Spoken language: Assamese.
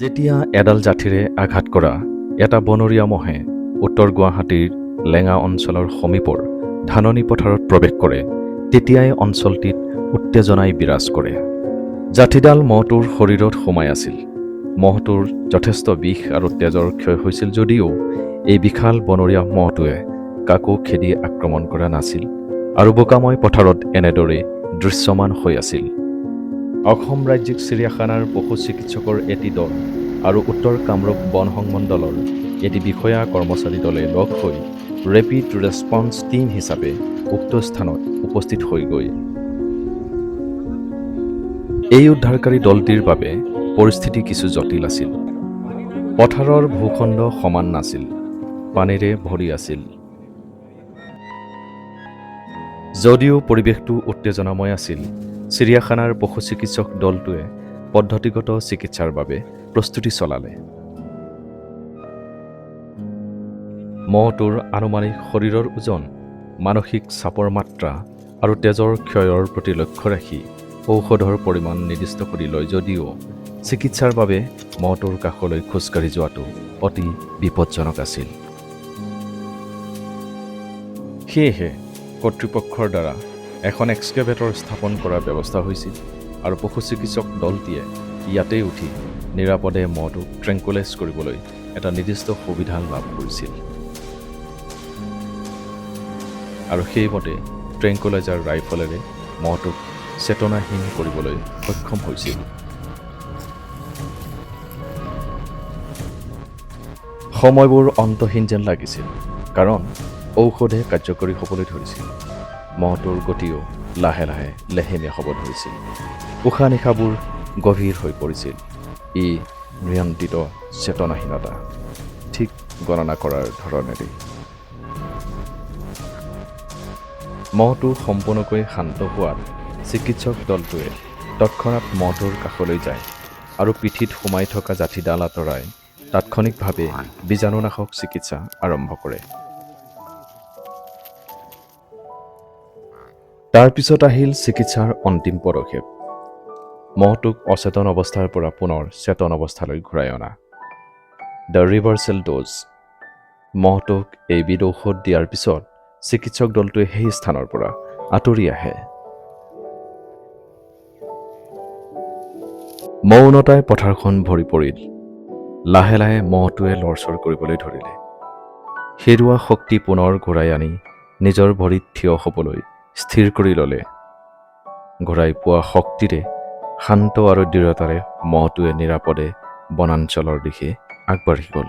যেতিয়া এডাল জাঠিৰে আঘাত কৰা এটা বনৰীয়া মহে উত্তৰ গুৱাহাটীৰ লেঙা অঞ্চলৰ সমীপৰ ধাননি পথাৰত প্ৰৱেশ কৰে, তেতিয়াই অঞ্চলটিত উত্তেজনাই বিৰাজ কৰে। জাঠিডাল মহটোৰ শৰীৰত সোমাই আছিল। মহটোৰ যথেষ্ট বিষ আৰু তেজৰ ক্ষয় হৈছিল যদিও এই বিশাল বনৰীয়া মহটোৱে কাকো খেদি আক্ৰমণ কৰা নাছিল আৰু বোকাময় পথাৰত এনেদৰে দৃশ্যমান হৈ আছিল। অসম ৰাজ্যিক চিৰিয়াখানাৰ পশু চিকিৎসকৰ এটি দল আৰু উত্তৰ কামৰূপ বন সংমণ্ডলৰ এটি বিষয়া কৰ্মচাৰী দলে লগ হৈ ৰেপিড ৰেছপন্স টীম হিচাপে উক্ত স্থানত উপস্থিত হৈ গৈ এই উদ্ধাৰকাৰী দলটিৰ বাবে পৰিস্থিতি কিছু জটিল আছিল। পথাৰৰ ভূখণ্ড সমান নাছিল, পানীৰে ভৰি আছিল। যদিও পৰিৱেশটো উত্তেজনাময় আছিল, চিৰিয়াখানাৰ পশু চিকিৎসক দলটোৱে পদ্ধতিগত চিকিৎসাৰ বাবে প্ৰস্তুতি চলালে। মহটোৰ আনুমানিক শৰীৰৰ ওজন, মানসিক চাপৰ মাত্ৰা আৰু তেজৰ ক্ষয়ৰ প্ৰতি লক্ষ্য ৰাখি ঔষধৰ পৰিমাণ নিৰ্দিষ্ট কৰি লয় যদিও চিকিৎসাৰ বাবে মহটোৰ কাষলৈ খোজকাঢ়ি যোৱাটো অতি বিপদজনক আছিল। সেয়েহে কৰ্তৃপক্ষৰ দ্বাৰা এখন এক্সকেভেটৰ স্থাপন কৰাৰ ব্যৱস্থা হৈছিল আৰু পশু চিকিৎসক দলটিয়ে ইয়াতেই উঠি নিৰাপদে মহটোক ট্ৰেংকুলাইজ কৰিবলৈ এটা নিৰ্দিষ্ট সুবিধা লাভ কৰিছিল আৰু সেইমতে ট্ৰেংকুলাইজাৰ ৰাইফলেৰে মহটোক চেতনাহীন কৰিবলৈ সক্ষম হৈছিল। সময়বোৰ অন্তহীন যেন লাগিছিল, কাৰণ ঔষধে কাৰ্যকৰী হ'বলৈ ধৰিছিল। মহটোৰ গতিও লাহে লাহে লেহেমীয়া হ'ব ধৰিছিল। উশাহ নিশাবোৰ গভীৰ হৈ পৰিছিল। ই নিয়ন্ত্ৰিত চেতনাহীনতা, ঠিক গণনা কৰাৰ ধৰণেৰে। মহটো সম্পূৰ্ণকৈ শান্ত হোৱাত চিকিৎসক দলটোৱে তৎক্ষণাত মহটোৰ কাষলৈ যায় আৰু পিঠিত সোমাই থকা জাঠিডাল আঁতৰাই তাৎক্ষণিকভাৱে বীজাণুনাশক চিকিৎসা আৰম্ভ কৰে। তাৰ পিছত আহিল চিকিৎসাৰ অন্তিম পদক্ষেপ, মহটোক অচেতন অৱস্থাৰ পৰা পুনৰ চেতন অৱস্থালৈ ঘূৰাই অনা, দ্য ৰিভাৰ্চেল ড'জ। মহটোক এইবিধ ঔষধ দিয়াৰ পিছত চিকিৎসক দলটোৱে সেই স্থানৰ পৰা আঁতৰি আহে। মৌনতাই পথাৰখন ভৰি পৰিল। লাহে লাহে মহটোৱে লৰচৰ কৰিবলৈ ধৰিলে। হেৰুৱা শক্তি পুনৰ ঘূৰাই আনি নিজৰ ভৰিত থিয় হ'বলৈ স্থিৰ কৰি ল'লে। ঘূৰাই পোৱা শক্তিৰে শান্ত আৰু দৃঢ়তাৰে মহটোৱে নিৰাপদে বনাঞ্চলৰ দিশে আগবাঢ়ি গ'ল।